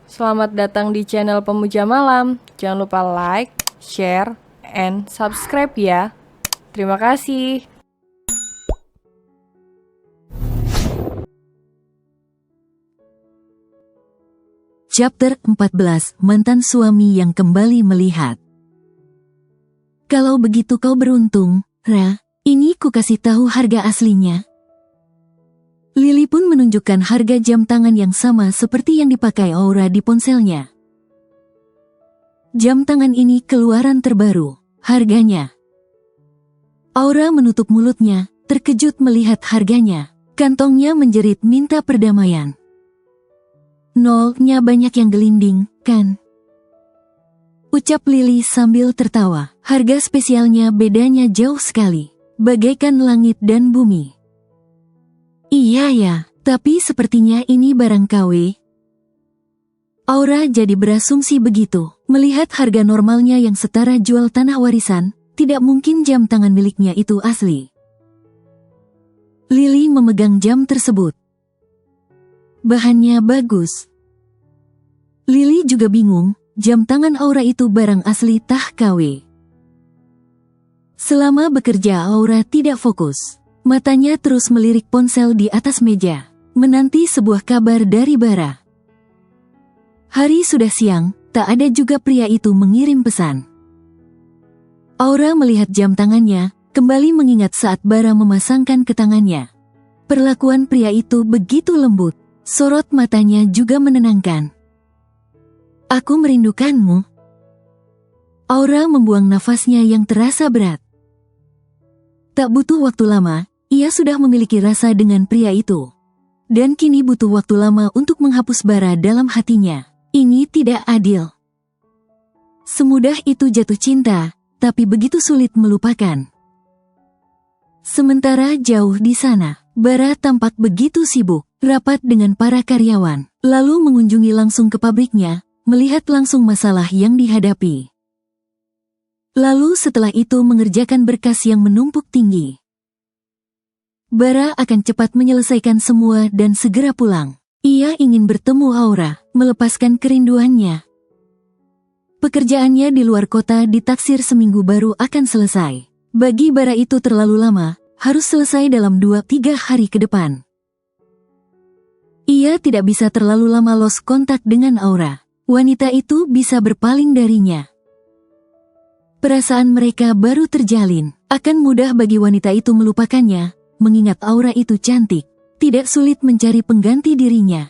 Selamat datang di channel Pemuja Malam. Jangan lupa like, share, and subscribe ya. Terima kasih. Chapter 14, Mantan Suami yang Kembali Melihat. Kalau begitu kau beruntung, Ra. Ini ku kasih tahu harga aslinya. Lily pun menunjukkan harga jam tangan yang sama seperti yang dipakai Aura di ponselnya. Jam tangan ini keluaran terbaru. Harganya. Aura menutup mulutnya, terkejut melihat harganya. Kantongnya menjerit minta perdamaian. Nolnya banyak yang gelinding, kan? Ucap Lily sambil tertawa. Harga spesialnya bedanya jauh sekali. Bagaikan langit dan bumi. Iya ya, tapi sepertinya ini barang KW. Aura jadi berasumsi begitu. Melihat harga normalnya yang setara jual tanah warisan, tidak mungkin jam tangan miliknya itu asli. Lily memegang jam tersebut. Bahannya bagus. Lily juga bingung, jam tangan Aura itu barang asli tah KW. Selama bekerja Aura tidak fokus. Matanya terus melirik ponsel di atas meja, menanti sebuah kabar dari Bara. Hari sudah siang, tak ada juga pria itu mengirim pesan. Aura melihat jam tangannya, kembali mengingat saat Bara memasangkan ke tangannya. Perlakuan pria itu begitu lembut, sorot matanya juga menenangkan. Aku merindukanmu. Aura membuang nafasnya yang terasa berat. Tak butuh waktu lama, ia sudah memiliki rasa dengan pria itu. Dan kini butuh waktu lama untuk menghapus bara dalam hatinya. Ini tidak adil. Semudah itu jatuh cinta, tapi begitu sulit melupakan. Sementara jauh di sana, Bara tampak begitu sibuk, rapat dengan para karyawan, lalu mengunjungi langsung ke pabriknya, melihat langsung masalah yang dihadapi. Lalu setelah itu mengerjakan berkas yang menumpuk tinggi. Bara akan cepat menyelesaikan semua dan segera pulang. Ia ingin bertemu Aura, melepaskan kerinduannya. Pekerjaannya di luar kota ditaksir seminggu baru akan selesai. Bagi Bara itu terlalu lama, harus selesai dalam 2-3 hari ke depan. Ia tidak bisa terlalu lama lost kontak dengan Aura. Wanita itu bisa berpaling darinya. Perasaan mereka baru terjalin. Akan mudah bagi wanita itu melupakannya, mengingat Aura itu cantik. Tidak sulit mencari pengganti dirinya.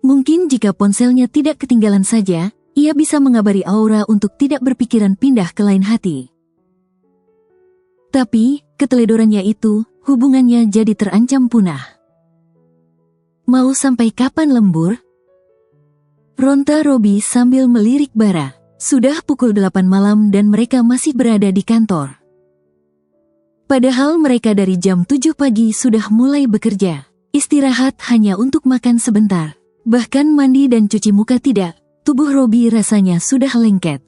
Mungkin jika ponselnya tidak ketinggalan saja, ia bisa mengabari Aura untuk tidak berpikiran pindah ke lain hati. Tapi, keteledorannya itu, hubungannya jadi terancam punah. Mau sampai kapan lembur? Ronta Robi sambil melirik Bara. Sudah pukul 8 malam dan mereka masih berada di kantor. Padahal mereka dari jam 7 pagi sudah mulai bekerja. Istirahat hanya untuk makan sebentar. Bahkan mandi dan cuci muka tidak, tubuh Robi rasanya sudah lengket.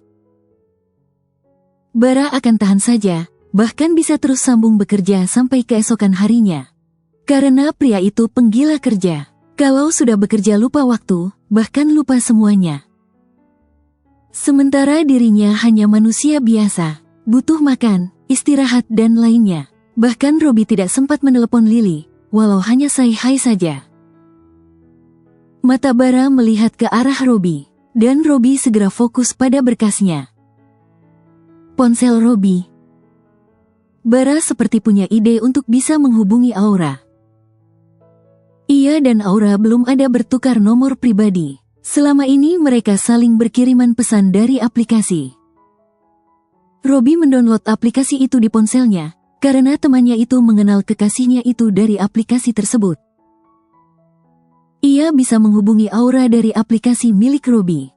Bara akan tahan saja, bahkan bisa terus sambung bekerja sampai keesokan harinya. Karena pria itu penggila kerja. Kalau sudah bekerja lupa waktu, bahkan lupa semuanya. Sementara dirinya hanya manusia biasa, butuh makan, istirahat dan lainnya. Bahkan Robi tidak sempat menelepon Lily, walau hanya say hi saja. Mata Bara melihat ke arah Robi, dan Robi segera fokus pada berkasnya. Ponsel Robi. Bara seperti punya ide untuk bisa menghubungi Aura. Ia dan Aura belum ada bertukar nomor pribadi. Selama ini mereka saling berkiriman pesan dari aplikasi. Robi mendownload aplikasi itu di ponselnya, karena temannya itu mengenal kekasihnya itu dari aplikasi tersebut. Ia bisa menghubungi Aura dari aplikasi milik Robi.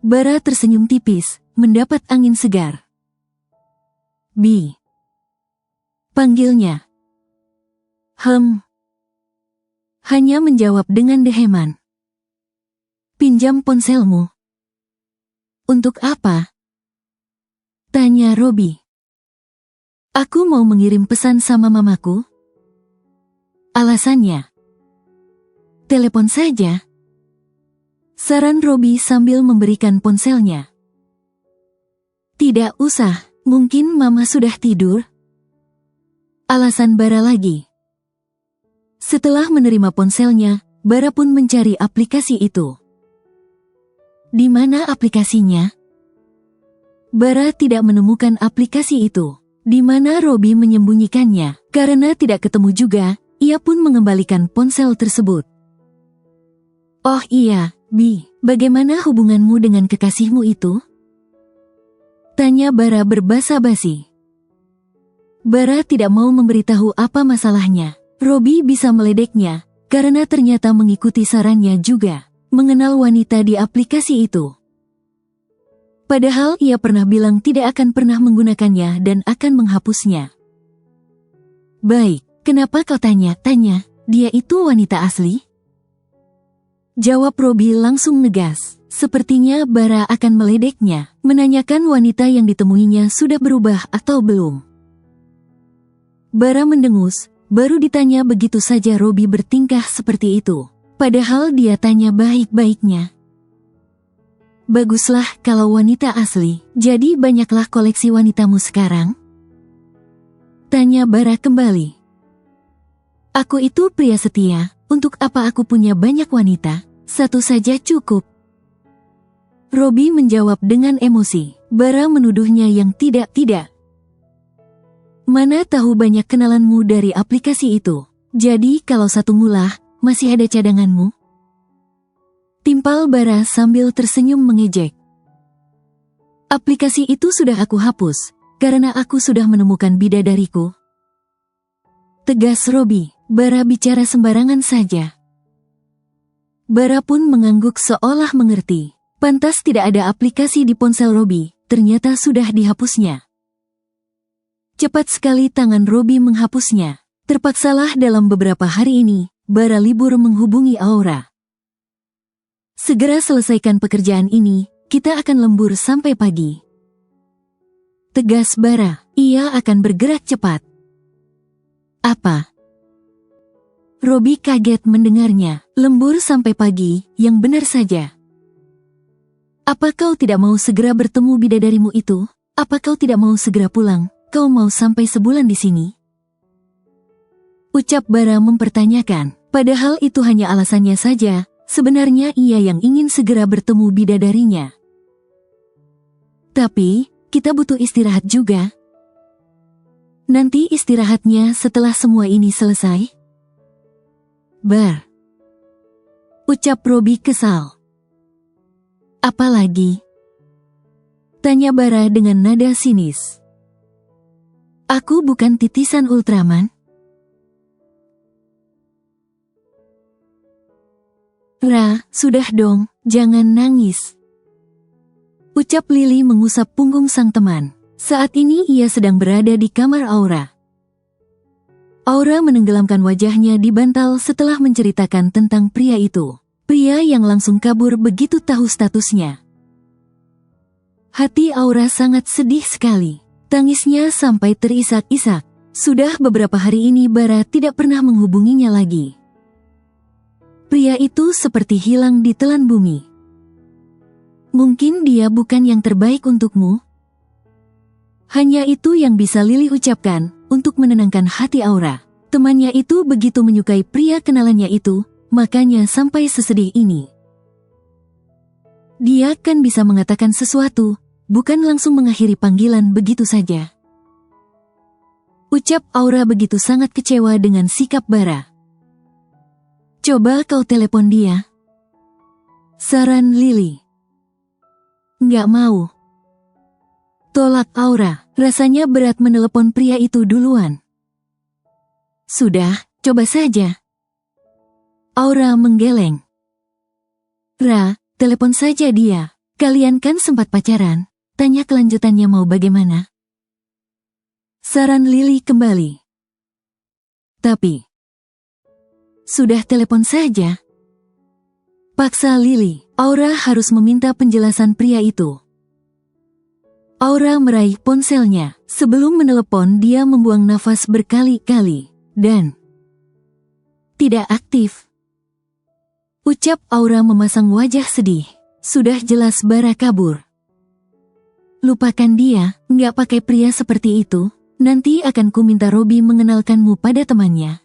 Bara tersenyum tipis, mendapat angin segar. Bi. Panggilnya. Hanya menjawab dengan deheman. Pinjam ponselmu. Untuk apa? Tanya Robi. Aku mau mengirim pesan sama mamaku. Alasannya? Telepon saja. Saran Robi sambil memberikan ponselnya. Tidak usah, mungkin Mama sudah tidur. Alasan Bara lagi. Setelah menerima ponselnya, Bara pun mencari aplikasi itu. Di mana aplikasinya? Bara tidak menemukan aplikasi itu. Di mana Robi menyembunyikannya? Karena tidak ketemu juga, ia pun mengembalikan ponsel tersebut. Oh iya, Bi, bagaimana hubunganmu dengan kekasihmu itu? Tanya Bara berbasa-basi. Bara tidak mau memberitahu apa masalahnya. Robi bisa meledeknya, karena ternyata mengikuti sarannya juga, mengenal wanita di aplikasi itu. Padahal ia pernah bilang tidak akan pernah menggunakannya dan akan menghapusnya. Baik, kenapa kau tanya-tanya, dia itu wanita asli? Jawab Robi langsung negas. Sepertinya Bara akan meledeknya, menanyakan wanita yang ditemuinya sudah berubah atau belum. Bara mendengus, baru ditanya begitu saja Robi bertingkah seperti itu. Padahal dia tanya baik-baiknya. Baguslah kalau wanita asli, jadi banyaklah koleksi wanitamu sekarang? Tanya Bara kembali. Aku itu pria setia, untuk apa aku punya banyak wanita? Satu saja cukup. Robi menjawab dengan emosi. Bara menuduhnya yang tidak-tidak. Mana tahu banyak kenalanmu dari aplikasi itu. Jadi kalau satu ngulah, masih ada cadanganmu? Timpal Bara sambil tersenyum mengejek. Aplikasi itu sudah aku hapus, karena aku sudah menemukan bidadariku. Tegas Robi. Bara bicara sembarangan saja. Bara pun mengangguk seolah mengerti. Pantas tidak ada aplikasi di ponsel Robi, ternyata sudah dihapusnya. Cepat sekali tangan Robi menghapusnya. Terpaksalah dalam beberapa hari ini, Bara libur menghubungi Aura. Segera selesaikan pekerjaan ini, kita akan lembur sampai pagi. Tegas Bara, ia akan bergerak cepat. Apa? Robi kaget mendengarnya, lembur sampai pagi, yang benar saja. Apa kau tidak mau segera bertemu bidadarimu itu? Apa kau tidak mau segera pulang? Kau mau sampai sebulan di sini? Ucap Bara mempertanyakan, padahal itu hanya alasannya saja, sebenarnya ia yang ingin segera bertemu bidadarinya. Tapi, kita butuh istirahat juga. Nanti istirahatnya setelah semua ini selesai? Bar. Ucap Robi kesal. Apalagi? Tanya Bara dengan nada sinis. Aku bukan titisan Ultraman. Ra, sudah dong, jangan nangis. Ucap Lily mengusap punggung sang teman. Saat ini ia sedang berada di kamar Aura. Aura menenggelamkan wajahnya di bantal setelah menceritakan tentang pria itu. Pria yang langsung kabur begitu tahu statusnya. Hati Aura sangat sedih sekali. Tangisnya sampai terisak-isak. Sudah beberapa hari ini Bara tidak pernah menghubunginya lagi. Pria itu seperti hilang di telan bumi. Mungkin dia bukan yang terbaik untukmu. Hanya itu yang bisa Lily ucapkan untuk menenangkan hati Aura. Temannya itu begitu menyukai pria kenalannya itu, makanya sampai sesedih ini. Dia kan bisa mengatakan sesuatu, bukan langsung mengakhiri panggilan begitu saja. Ucap Aura begitu sangat kecewa dengan sikap Bara. Coba kau telepon dia. Saran Lily. Nggak mau. Tolak Aura, rasanya berat menelepon pria itu duluan. Sudah, coba saja. Aura menggeleng. Ra, telepon saja dia. Kalian kan sempat pacaran. Tanya kelanjutannya mau bagaimana. Saran Lily kembali. Tapi, sudah telepon saja. Paksa Lily. Aura harus meminta penjelasan pria itu. Aura meraih ponselnya. Sebelum menelepon dia membuang nafas berkali-kali. Dan tidak aktif. Ucap Aura memasang wajah sedih. Sudah jelas Bara kabur. Lupakan dia, nggak pakai pria seperti itu. Nanti akan ku minta Robi mengenalkanmu pada temannya.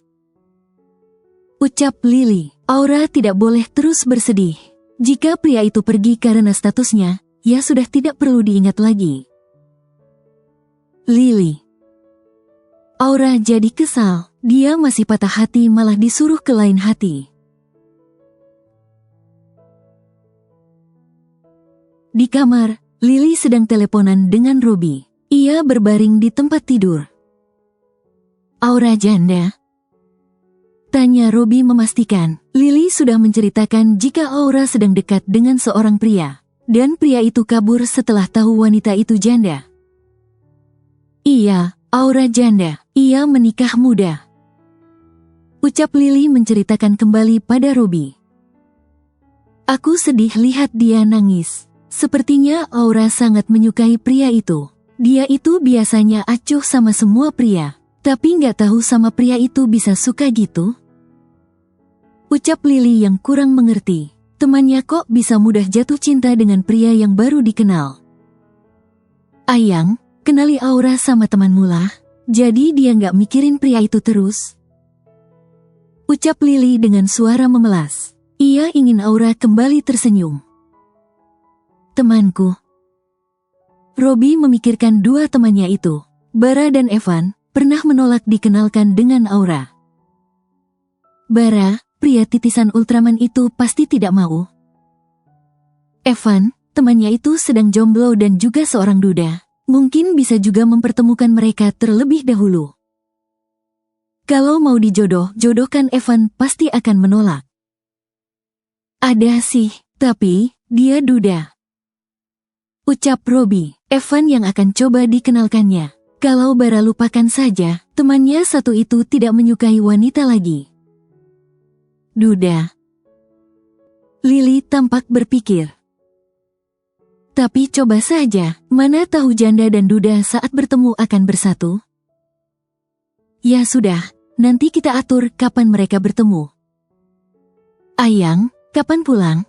Ucap Lily. Aura tidak boleh terus bersedih. Jika pria itu pergi karena statusnya, ya sudah tidak perlu diingat lagi. Lily. Aura jadi kesal. Dia masih patah hati malah disuruh ke lain hati. Di kamar, Lily sedang teleponan dengan Robi. Ia berbaring di tempat tidur. Aura janda? Tanya Robi memastikan. Lily sudah menceritakan jika Aura sedang dekat dengan seorang pria. Dan pria itu kabur setelah tahu wanita itu janda. Iya, Aura janda. Ia menikah muda. Ucap Lily menceritakan kembali pada Robi. Aku sedih lihat dia nangis. Sepertinya Aura sangat menyukai pria itu. Dia itu biasanya acuh sama semua pria. Tapi nggak tahu sama pria itu bisa suka gitu. Ucap Lily yang kurang mengerti. Temannya kok bisa mudah jatuh cinta dengan pria yang baru dikenal. Ayang, kenali Aura sama temanmu lah. Jadi dia nggak mikirin pria itu terus. Ucap Lily dengan suara memelas. Ia ingin Aura kembali tersenyum. Temanku. Robi memikirkan dua temannya itu, Bara dan Evan, pernah menolak dikenalkan dengan Aura. Bara, pria titisan Ultraman itu pasti tidak mau. Evan, temannya itu sedang jomblo dan juga seorang duda. Mungkin bisa juga mempertemukan mereka terlebih dahulu. Kalau mau dijodoh-jodohkan Evan pasti akan menolak. Ada sih, tapi dia duda. Ucap Robi. Evan yang akan coba dikenalkannya. Kalau Bara lupakan saja, temannya satu itu tidak menyukai wanita lagi. Duda. Lily tampak berpikir. Tapi coba saja, mana tahu janda dan duda saat bertemu akan bersatu? Ya sudah, nanti kita atur kapan mereka bertemu. Ayang, kapan pulang?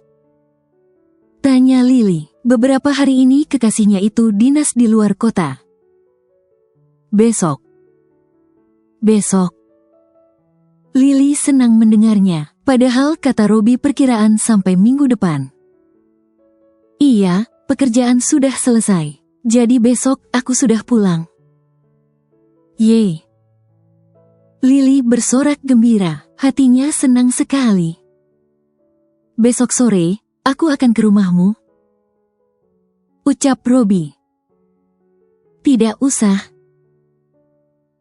Tanya Lily. Beberapa hari ini kekasihnya itu dinas di luar kota. Besok. Lily senang mendengarnya, padahal kata Robi perkiraan sampai minggu depan. Iya, pekerjaan sudah selesai. Jadi besok aku sudah pulang. Yeay. Lily bersorak gembira, hatinya senang sekali. Besok sore, aku akan ke rumahmu. Ucap Robi. Tidak usah.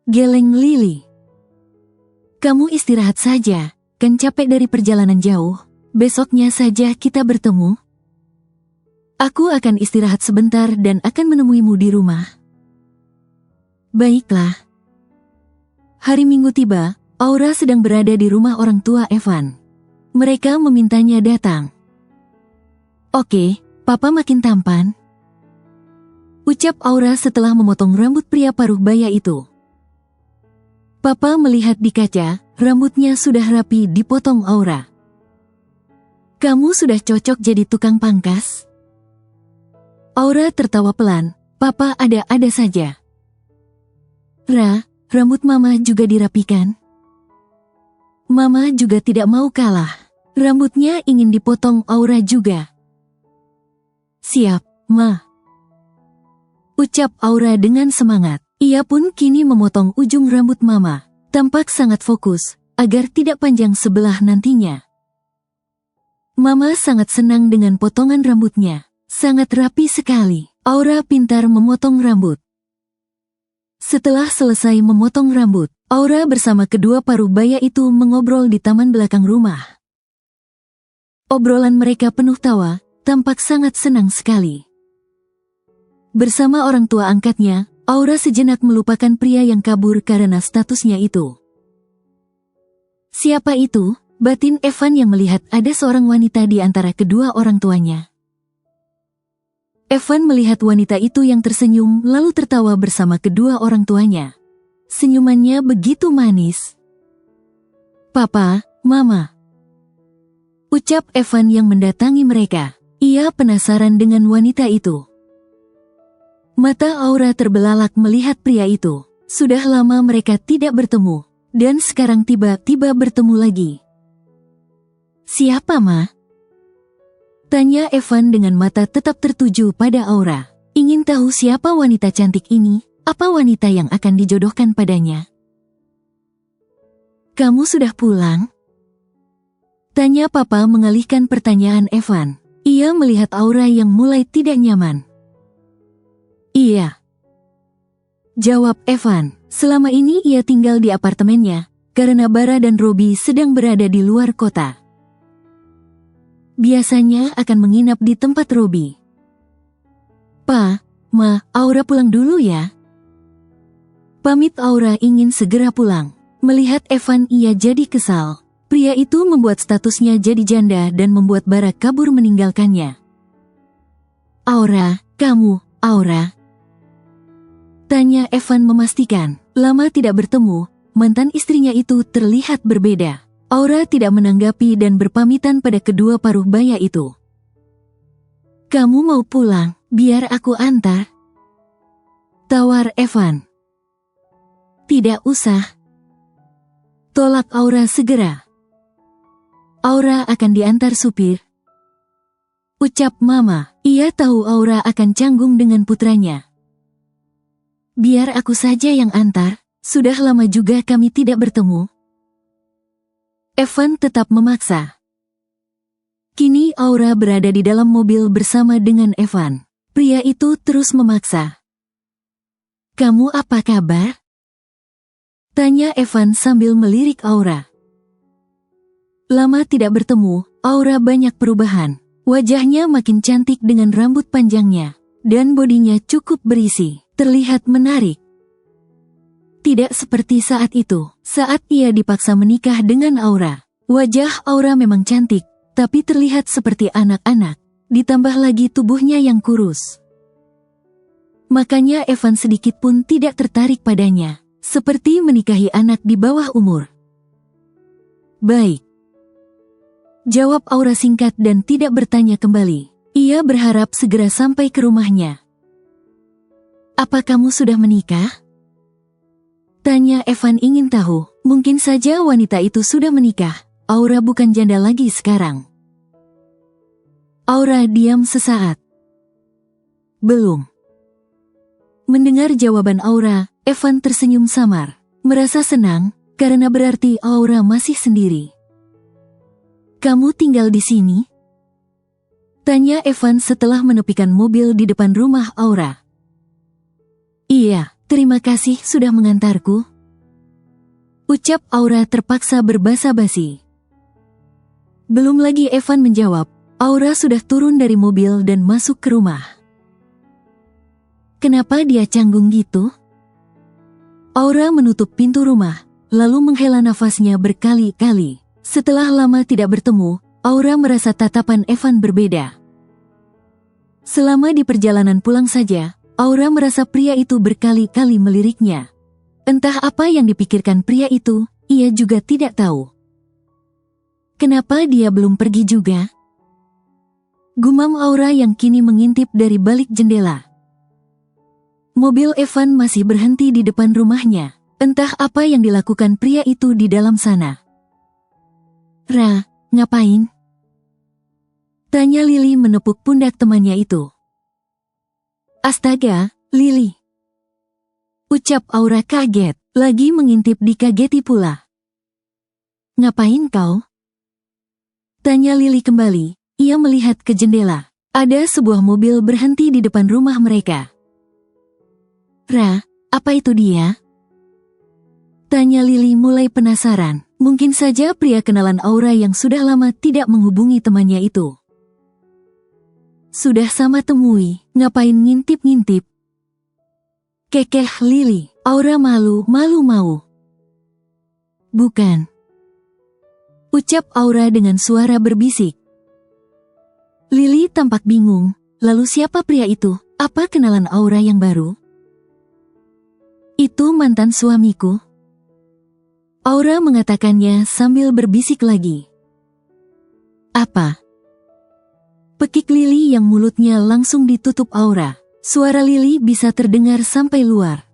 Geleng Lily. Kamu istirahat saja, kan capek dari perjalanan jauh. Besoknya saja kita bertemu. Aku akan istirahat sebentar dan akan menemuimu di rumah. Baiklah. Hari Minggu tiba, Aura sedang berada di rumah orang tua Evan. Mereka memintanya datang. Oke, Papa makin tampan. Ucap Aura setelah memotong rambut pria paruh baya itu. Papa melihat di kaca, rambutnya sudah rapi dipotong Aura. Kamu sudah cocok jadi tukang pangkas? Aura tertawa pelan, Papa ada-ada saja. Rambut Mama juga dirapikan. Mama juga tidak mau kalah. Rambutnya ingin dipotong Aura juga. Siap, Ma. Ucap Aura dengan semangat. Ia pun kini memotong ujung rambut Mama. Tampak sangat fokus, agar tidak panjang sebelah nantinya. Mama sangat senang dengan potongan rambutnya. Sangat rapi sekali. Aura pintar memotong rambut. Setelah selesai memotong rambut, Aura bersama kedua paruh baya itu mengobrol di taman belakang rumah. Obrolan mereka penuh tawa, tampak sangat senang sekali. Bersama orang tua angkatnya, Aura sejenak melupakan pria yang kabur karena statusnya itu. Siapa itu? Batin Evan yang melihat ada seorang wanita di antara kedua orang tuanya. Evan melihat wanita itu yang tersenyum lalu tertawa bersama kedua orang tuanya. Senyumannya begitu manis. Papa, Mama. ucap Evan yang mendatangi mereka. Ia penasaran dengan wanita itu. Mata Aura terbelalak melihat pria itu. Sudah lama mereka tidak bertemu, dan sekarang tiba-tiba bertemu lagi. Siapa, Ma? Tanya Evan dengan mata tetap tertuju pada Aura. Ingin tahu siapa wanita cantik ini, apa wanita yang akan dijodohkan padanya? Kamu sudah pulang? Tanya Papa mengalihkan pertanyaan Evan. Ia melihat Aura yang mulai tidak nyaman. Iya. Jawab Evan. Selama ini ia tinggal di apartemennya, karena Bara dan Robi sedang berada di luar kota. Biasanya akan menginap di tempat Robi. Pa, Ma, Aura pulang dulu ya. Pamit Aura ingin segera pulang. Melihat Evan ia jadi kesal. Pria itu membuat statusnya jadi janda dan membuat Bara kabur meninggalkannya. Aura, kamu, Aura? Tanya Evan memastikan. Lama tidak bertemu, mantan istrinya itu terlihat berbeda. Aura tidak menanggapi dan berpamitan pada kedua paruh baya itu. Kamu mau pulang, biar aku antar? Tawar Evan. Tidak usah. Tolak Aura segera. Aura akan diantar supir. Ucap Mama. Ia tahu Aura akan canggung dengan putranya. Biar aku saja yang antar, sudah lama juga kami tidak bertemu. Evan tetap memaksa. Kini Aura berada di dalam mobil bersama dengan Evan. Pria itu terus memaksa. Kamu apa kabar? Tanya Evan sambil melirik Aura. Lama tidak bertemu, Aura banyak perubahan. Wajahnya makin cantik dengan rambut panjangnya, dan bodinya cukup berisi, terlihat menarik. Tidak seperti saat itu, saat ia dipaksa menikah dengan Aura. Wajah Aura memang cantik, tapi terlihat seperti anak-anak, ditambah lagi tubuhnya yang kurus. Makanya Evan sedikit pun tidak tertarik padanya, seperti menikahi anak di bawah umur. Baik. Jawab Aura singkat dan tidak bertanya kembali. Ia berharap segera sampai ke rumahnya. Apa kamu sudah menikah? Tanya Evan ingin tahu. Mungkin saja wanita itu sudah menikah. Aura bukan janda lagi sekarang. Aura diam sesaat. Belum. Mendengar jawaban Aura, Evan tersenyum samar. Merasa senang, karena berarti Aura masih sendiri. Kamu tinggal di sini? Tanya Evan setelah menepikan mobil di depan rumah Aura. Iya, terima kasih sudah mengantarku. Ucap Aura terpaksa berbasa-basi. Belum lagi Evan menjawab, Aura sudah turun dari mobil dan masuk ke rumah. Kenapa dia canggung gitu? Aura menutup pintu rumah, lalu menghela nafasnya berkali-kali. Setelah lama tidak bertemu, Aura merasa tatapan Evan berbeda. Selama di perjalanan pulang saja, Aura merasa pria itu berkali-kali meliriknya. Entah apa yang dipikirkan pria itu, ia juga tidak tahu. Kenapa dia belum pergi juga? Gumam Aura yang kini mengintip dari balik jendela. Mobil Evan masih berhenti di depan rumahnya. Entah apa yang dilakukan pria itu di dalam sana. Ra, ngapain? Tanya Lily menepuk pundak temannya itu. Astaga, Lily. Ucap Aura kaget, lagi mengintip dikageti pula. Ngapain kau? Tanya Lily kembali, ia melihat ke jendela. Ada sebuah mobil berhenti di depan rumah mereka. Ra, apa itu dia? Tanya Lily mulai penasaran. Mungkin saja pria kenalan Aura yang sudah lama tidak menghubungi temannya itu. Sudah sama temui, ngapain ngintip-ngintip? Kekeh Lily, Aura malu mau. Bukan. Ucap Aura dengan suara berbisik. Lily tampak bingung, lalu siapa pria itu? Apa kenalan Aura yang baru? Itu mantan suamiku. Aura mengatakannya sambil berbisik lagi. Apa? Pekik Lily yang mulutnya langsung ditutup Aura. Suara Lily bisa terdengar sampai luar.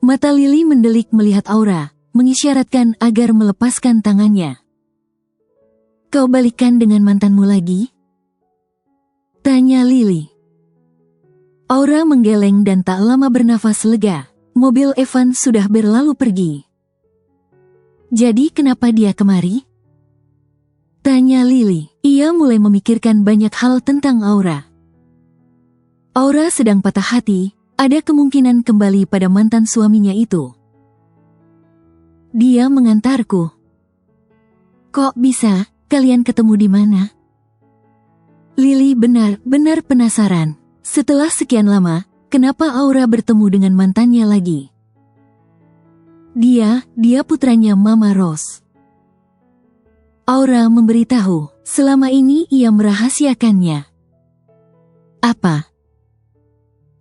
Mata Lily mendelik melihat Aura, mengisyaratkan agar melepaskan tangannya. Kau balikan dengan mantanmu lagi? Tanya Lily. Aura menggeleng dan tak lama bernafas lega. Mobil Evan sudah berlalu pergi. Jadi kenapa dia kemari? Tanya Lily. Ia mulai memikirkan banyak hal tentang Aura. Aura sedang patah hati, ada kemungkinan kembali pada mantan suaminya itu. Dia mengantarku. Kok bisa? Kalian ketemu di mana? Lily benar-benar penasaran. Setelah sekian lama, kenapa Aura bertemu dengan mantannya lagi? Dia putranya Mama Rose. Aura memberitahu, selama ini ia merahasiakannya. Apa?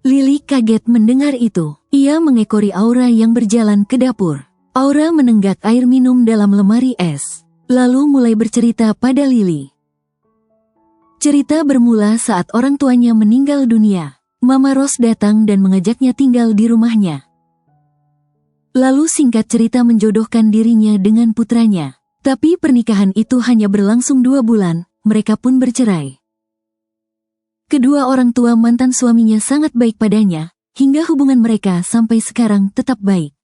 Lily kaget mendengar itu. Ia mengekori Aura yang berjalan ke dapur. Aura menenggak air minum dalam lemari es, lalu mulai bercerita pada Lily. Cerita bermula saat orang tuanya meninggal dunia. Mama Rose datang dan mengajaknya tinggal di rumahnya. Lalu singkat cerita menjodohkan dirinya dengan putranya. Tapi pernikahan itu hanya berlangsung 2 bulan, mereka pun bercerai. Kedua orang tua mantan suaminya sangat baik padanya, hingga hubungan mereka sampai sekarang tetap baik.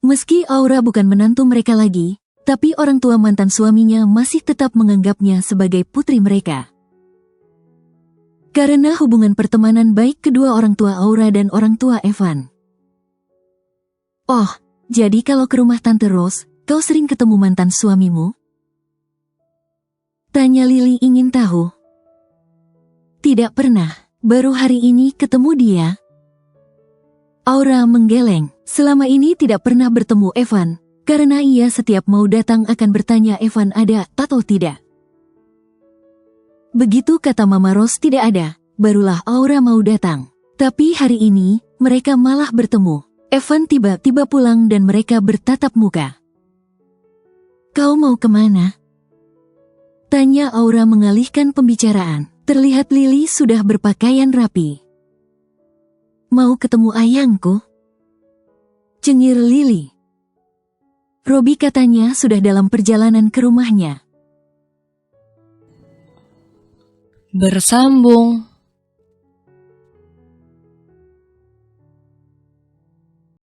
Meski Aura bukan menantu mereka lagi, tapi orang tua mantan suaminya masih tetap menganggapnya sebagai putri mereka. Karena hubungan pertemanan baik kedua orang tua Aura dan orang tua Evan. Oh, jadi kalau ke rumah Tante Rose, kau sering ketemu mantan suamimu? Tanya Lily ingin tahu. Tidak pernah, baru hari ini ketemu dia. Aura menggeleng, selama ini tidak pernah bertemu Evan, karena ia setiap mau datang akan bertanya Evan ada atau tidak. Begitu kata Mama Rose tidak ada, barulah Aura mau datang. Tapi hari ini, mereka malah bertemu. Evan tiba-tiba pulang dan mereka bertatap muka. Kau mau kemana? Tanya Aura mengalihkan pembicaraan. Terlihat Lily sudah berpakaian rapi. Mau ketemu ayangku? Cengir Lily. Robi katanya sudah dalam perjalanan ke rumahnya. Bersambung.